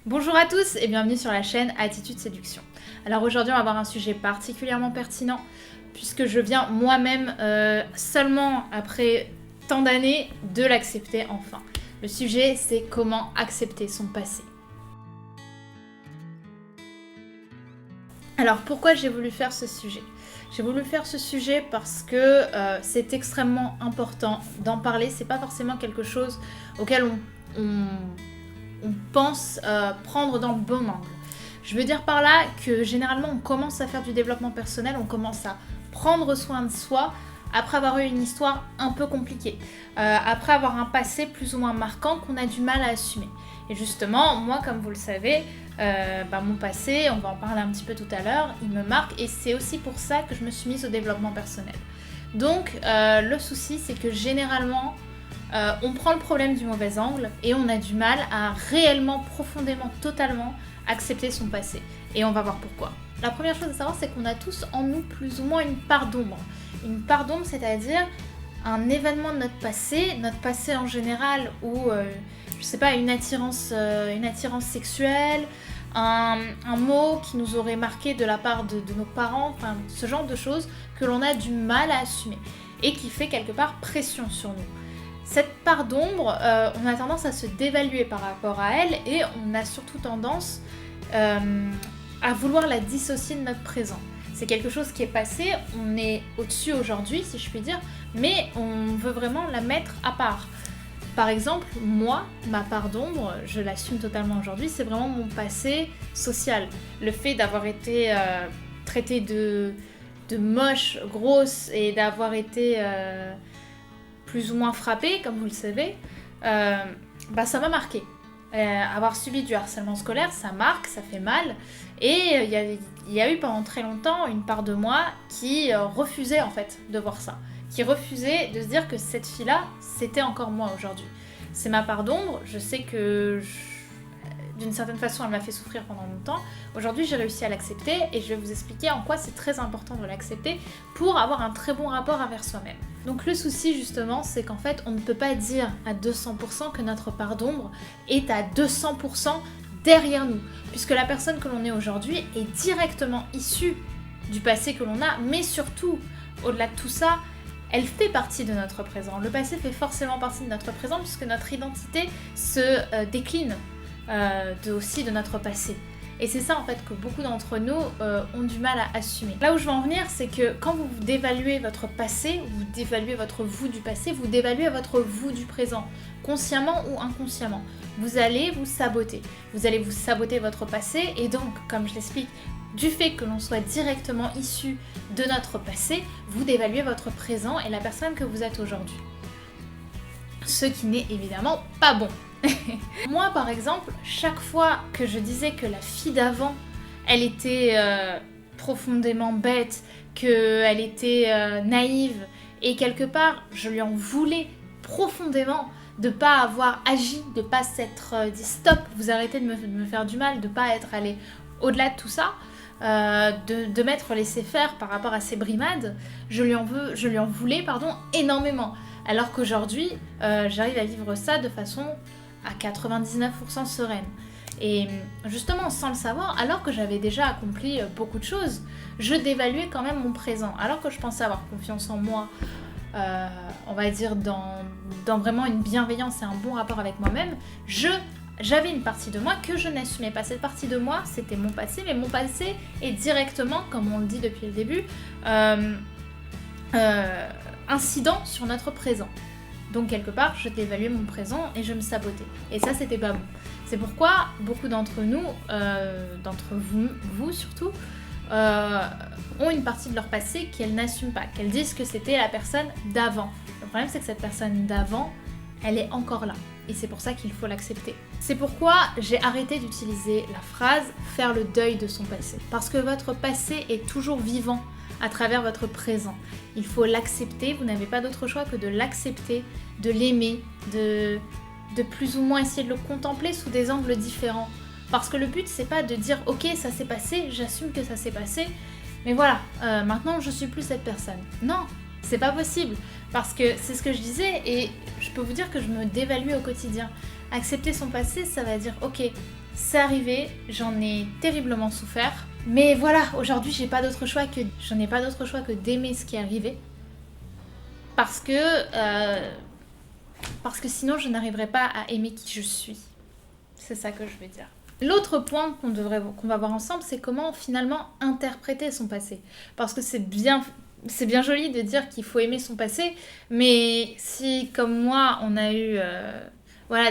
Bonjour à tous et bienvenue sur la chaîne Attitude Séduction. Alors aujourd'hui on va avoir un sujet particulièrement pertinent puisque je viens moi-même seulement après tant d'années de l'accepter enfin. Le sujet c'est comment accepter son passé. Alors pourquoi j'ai voulu faire ce sujet ? J'ai voulu faire ce sujet parce que c'est extrêmement important d'en parler. C'est pas forcément quelque chose auquel on pense prendre dans le bon angle. Je veux dire par là que généralement on commence à faire du développement personnel, on commence à prendre soin de soi après avoir eu une histoire un peu compliquée, après avoir un passé plus ou moins marquant qu'on a du mal à assumer. Et justement, moi comme vous le savez, mon passé, on va en parler un petit peu tout à l'heure, il me marque et c'est aussi pour ça que je me suis mise au développement personnel. Donc le souci c'est que généralement on prend le problème du mauvais angle et on a du mal à réellement, profondément, totalement accepter son passé. Et on va voir pourquoi. La première chose à savoir, c'est qu'on a tous en nous plus ou moins une part d'ombre. Une part d'ombre, c'est-à-dire un événement de notre passé en général, ou je sais pas, une attirance sexuelle, un mot qui nous aurait marqué de la part de nos parents, enfin ce genre de choses que l'on a du mal à assumer et qui fait quelque part pression sur nous. Cette part d'ombre, on a tendance à se dévaluer par rapport à elle et on a surtout tendance à vouloir la dissocier de notre présent. C'est quelque chose qui est passé, on est au-dessus aujourd'hui si je puis dire, mais on veut vraiment la mettre à part. Par exemple, moi, ma part d'ombre, je l'assume totalement aujourd'hui, c'est vraiment mon passé social. Le fait d'avoir été traitée de moche, grosse et d'avoir été plus ou moins frappée, comme vous le savez, ça m'a marqué. Avoir subi du harcèlement scolaire, ça marque, ça fait mal. Et il y a eu pendant très longtemps une part de moi qui refusait en fait de voir ça. Qui refusait de se dire que cette fille-là, c'était encore moi aujourd'hui. C'est ma part d'ombre, je sais que d'une certaine façon, elle m'a fait souffrir pendant longtemps. Aujourd'hui, j'ai réussi à l'accepter et je vais vous expliquer en quoi c'est très important de l'accepter pour avoir un très bon rapport envers soi-même. Donc le souci justement, c'est qu'en fait, on ne peut pas dire à 200% que notre part d'ombre est à 200% derrière nous, puisque la personne que l'on est aujourd'hui est directement issue du passé que l'on a, mais surtout, au-delà de tout ça, elle fait partie de notre présent. Le passé fait forcément partie de notre présent puisque notre identité se décline aussi de notre passé. Et c'est ça en fait que beaucoup d'entre nous ont du mal à assumer. Là où je veux en venir, c'est que quand vous dévaluez votre passé, vous dévaluez votre vous du passé, vous dévaluez votre vous du présent, consciemment ou inconsciemment. Vous allez vous saboter. Vous allez vous saboter votre passé et donc, comme je l'explique, du fait que l'on soit directement issu de notre passé, vous dévaluez votre présent et la personne que vous êtes aujourd'hui. Ce qui n'est évidemment pas bon. Moi par exemple, chaque fois que je disais que la fille d'avant, elle était profondément bête, qu'elle était naïve, et quelque part je lui en voulais profondément de pas avoir agi, de pas s'être dit stop, vous arrêtez de me faire du mal, de pas être allé au-delà de tout ça, de m'être laissé faire par rapport à ces brimades, je lui en voulais énormément. Alors qu'aujourd'hui, j'arrive à vivre ça de façon à 99% sereine. Et justement, sans le savoir, alors que j'avais déjà accompli beaucoup de choses, je dévaluais quand même mon présent. Alors que je pensais avoir confiance en moi, on va dire dans vraiment une bienveillance et un bon rapport avec moi-même, j'avais une partie de moi que je n'assumais pas. Cette partie de moi, c'était mon passé, mais mon passé est directement, comme on le dit depuis le début, incident sur notre présent. Donc quelque part, je dévaluais mon présent et je me sabotais. Et ça, c'était pas bon. C'est pourquoi beaucoup d'entre nous, d'entre vous surtout, ont une partie de leur passé qu'elles n'assument pas, qu'elles disent que c'était la personne d'avant. Le problème, c'est que cette personne d'avant, elle est encore là. Et c'est pour ça qu'il faut l'accepter. C'est pourquoi j'ai arrêté d'utiliser la phrase « faire le deuil de son passé ». Parce que votre passé est toujours vivant à travers votre présent. Il faut l'accepter, vous n'avez pas d'autre choix que de l'accepter, de l'aimer, de plus ou moins essayer de le contempler sous des angles différents. Parce que le but, c'est pas de dire « ok, ça s'est passé, j'assume que ça s'est passé, mais voilà, maintenant je suis plus cette personne ». Non, c'est pas possible. Parce que c'est ce que je disais, et je peux vous dire que je me dévalue au quotidien. Accepter son passé, ça va dire, ok, c'est arrivé, j'en ai terriblement souffert. Mais voilà, aujourd'hui je n'ai pas d'autre choix que d'aimer ce qui est arrivé. Parce que sinon je n'arriverai pas à aimer qui je suis. C'est ça que je veux dire. L'autre point qu'on va voir ensemble, c'est comment finalement interpréter son passé. Parce que c'est bien joli de dire qu'il faut aimer son passé, mais si, comme moi, on a eu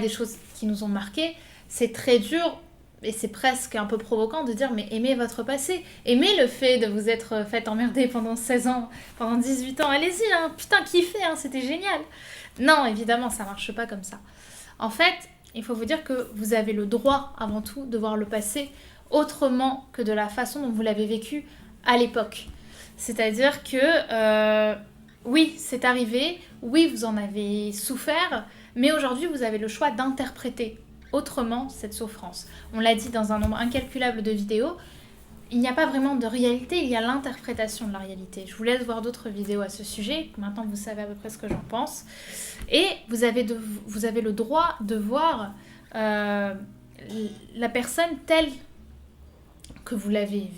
des choses qui nous ont marquées, c'est très dur et c'est presque un peu provoquant de dire mais aimez votre passé. Aimez le fait de vous être fait emmerder pendant 16 ans, pendant 18 ans, allez-y, hein, putain, kiffez, hein, c'était génial. Non, évidemment, ça marche pas comme ça. En fait, il faut vous dire que vous avez le droit, avant tout, de voir le passé autrement que de la façon dont vous l'avez vécu à l'époque. C'est-à-dire que, oui, c'est arrivé, oui, vous en avez souffert, mais aujourd'hui, vous avez le choix d'interpréter autrement cette souffrance. On l'a dit dans un nombre incalculable de vidéos, il n'y a pas vraiment de réalité, il y a l'interprétation de la réalité. Je vous laisse voir d'autres vidéos à ce sujet, maintenant vous savez à peu près ce que j'en pense. Et vous avez le droit de voir la personne telle que vous l'avez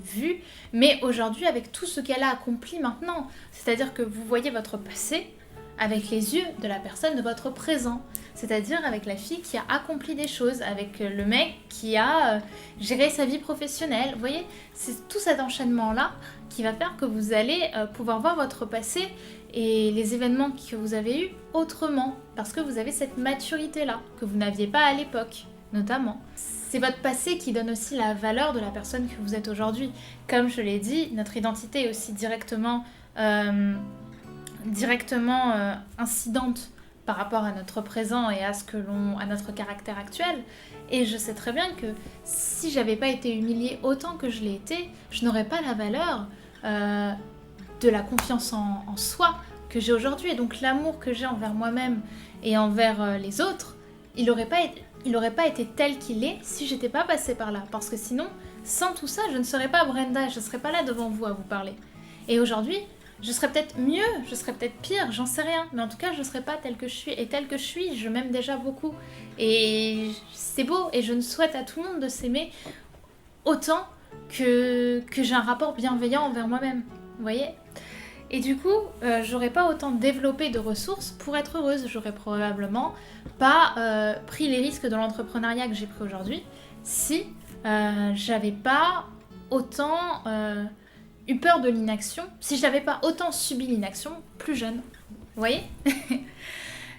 vue, mais aujourd'hui avec tout ce qu'elle a accompli maintenant. C'est-à-dire que vous voyez votre passé avec les yeux de la personne de votre présent. C'est-à-dire avec la fille qui a accompli des choses, avec le mec qui a géré sa vie professionnelle. Vous voyez, c'est tout cet enchaînement-là qui va faire que vous allez pouvoir voir votre passé et les événements que vous avez eus autrement. Parce que vous avez cette maturité-là, que vous n'aviez pas à l'époque, notamment. C'est votre passé qui donne aussi la valeur de la personne que vous êtes aujourd'hui. Comme je l'ai dit, notre identité est aussi directement incidente par rapport à notre présent et à notre caractère actuel. Et je sais très bien que si j'avais pas été humiliée autant que je l'ai été, je n'aurais pas la valeur de la confiance en soi que j'ai aujourd'hui. Et donc l'amour que j'ai envers moi-même et envers les autres, il aurait pas été tel qu'il est si j'étais pas passée par là. Parce que sinon, sans tout ça, je ne serais pas Brenda, je ne serais pas là devant vous à vous parler. Et aujourd'hui, je serais peut-être mieux, je serais peut-être pire, j'en sais rien. Mais en tout cas, je ne serais pas telle que je suis. Et telle que je suis, je m'aime déjà beaucoup. Et c'est beau. Et je ne souhaite à tout le monde de s'aimer autant que j'ai un rapport bienveillant envers moi-même. Vous voyez ? Et du coup, j'aurais pas autant développé de ressources pour être heureuse. J'aurais probablement pas pris les risques de l'entrepreneuriat que j'ai pris aujourd'hui si j'avais pas autant eu peur de l'inaction, si je n'avais pas autant subi l'inaction plus jeune. Vous voyez ?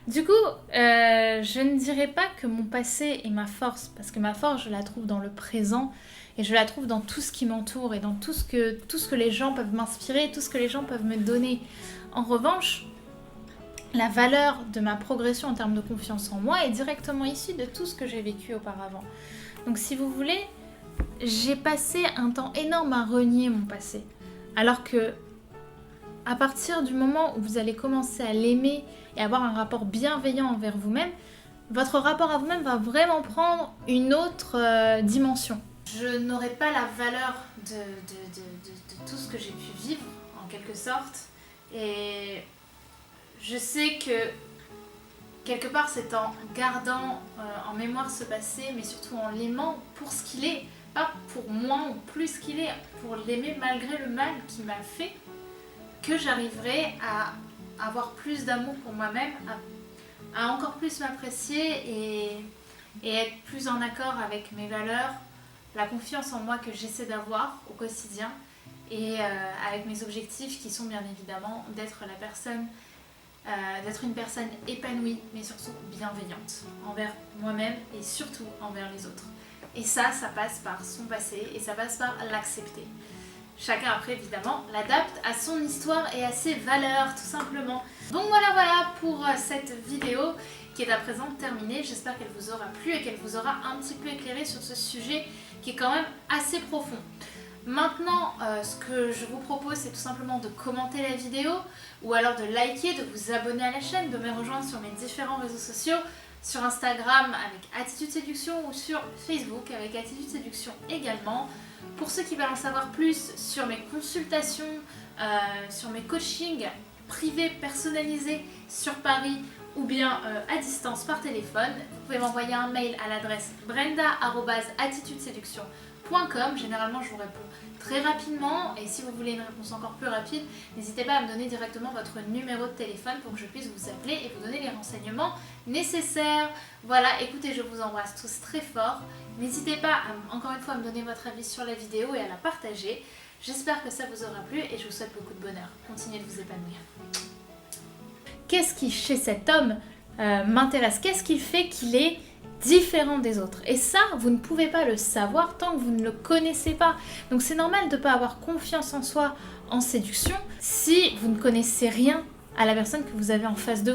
Du coup, je ne dirais pas que mon passé est ma force, parce que ma force, je la trouve dans le présent, et je la trouve dans tout ce qui m'entoure, et dans tout ce que les gens peuvent m'inspirer, tout ce que les gens peuvent me donner. En revanche, la valeur de ma progression en termes de confiance en moi est directement issue de tout ce que j'ai vécu auparavant. Donc si vous voulez, j'ai passé un temps énorme à renier mon passé. Alors que, à partir du moment où vous allez commencer à l'aimer et avoir un rapport bienveillant envers vous-même, votre rapport à vous-même va vraiment prendre une autre dimension. Je n'aurai pas la valeur de tout ce que j'ai pu vivre, en quelque sorte. Et je sais que, quelque part, c'est en gardant en mémoire ce passé, mais surtout en l'aimant pour ce qu'il est, pas pour moins ou plus qu'il est, pour l'aimer malgré le mal qu'il m'a fait, que j'arriverai à avoir plus d'amour pour moi-même, à encore plus m'apprécier et être plus en accord avec mes valeurs, la confiance en moi que j'essaie d'avoir au quotidien et avec mes objectifs qui sont bien évidemment d'être une personne épanouie mais surtout bienveillante envers moi-même et surtout envers les autres. Et ça passe par son passé et ça passe par l'accepter. Chacun après évidemment l'adapte à son histoire et à ses valeurs tout simplement. Donc voilà pour cette vidéo qui est à présent terminée. J'espère qu'elle vous aura plu et qu'elle vous aura un petit peu éclairé sur ce sujet qui est quand même assez profond. Maintenant, ce que je vous propose, c'est tout simplement de commenter la vidéo ou alors de liker, de vous abonner à la chaîne, de me rejoindre sur mes différents réseaux sociaux, sur Instagram avec Attitude Séduction ou sur Facebook avec Attitude Séduction également. Pour ceux qui veulent en savoir plus sur mes consultations, sur mes coachings privés personnalisés sur Paris ou bien à distance par téléphone. Vous pouvez m'envoyer un mail à l'adresse brenda@attitudeseduction.com. Généralement, je vous réponds très rapidement, et si vous voulez une réponse encore plus rapide, n'hésitez pas à me donner directement votre numéro de téléphone pour que je puisse vous appeler et vous donner les renseignements nécessaires. Voilà, écoutez, je vous embrasse tous très fort. N'hésitez pas, encore une fois, à me donner votre avis sur la vidéo et à la partager. J'espère que ça vous aura plu et je vous souhaite beaucoup de bonheur. Continuez de vous épanouir. Qu'est-ce qui, chez cet homme, m'intéresse? Qu'est-ce qui fait qu'il est différent des autres? Et ça, vous ne pouvez pas le savoir tant que vous ne le connaissez pas. Donc c'est normal de ne pas avoir confiance en soi en séduction si vous ne connaissez rien à la personne que vous avez en face de vous.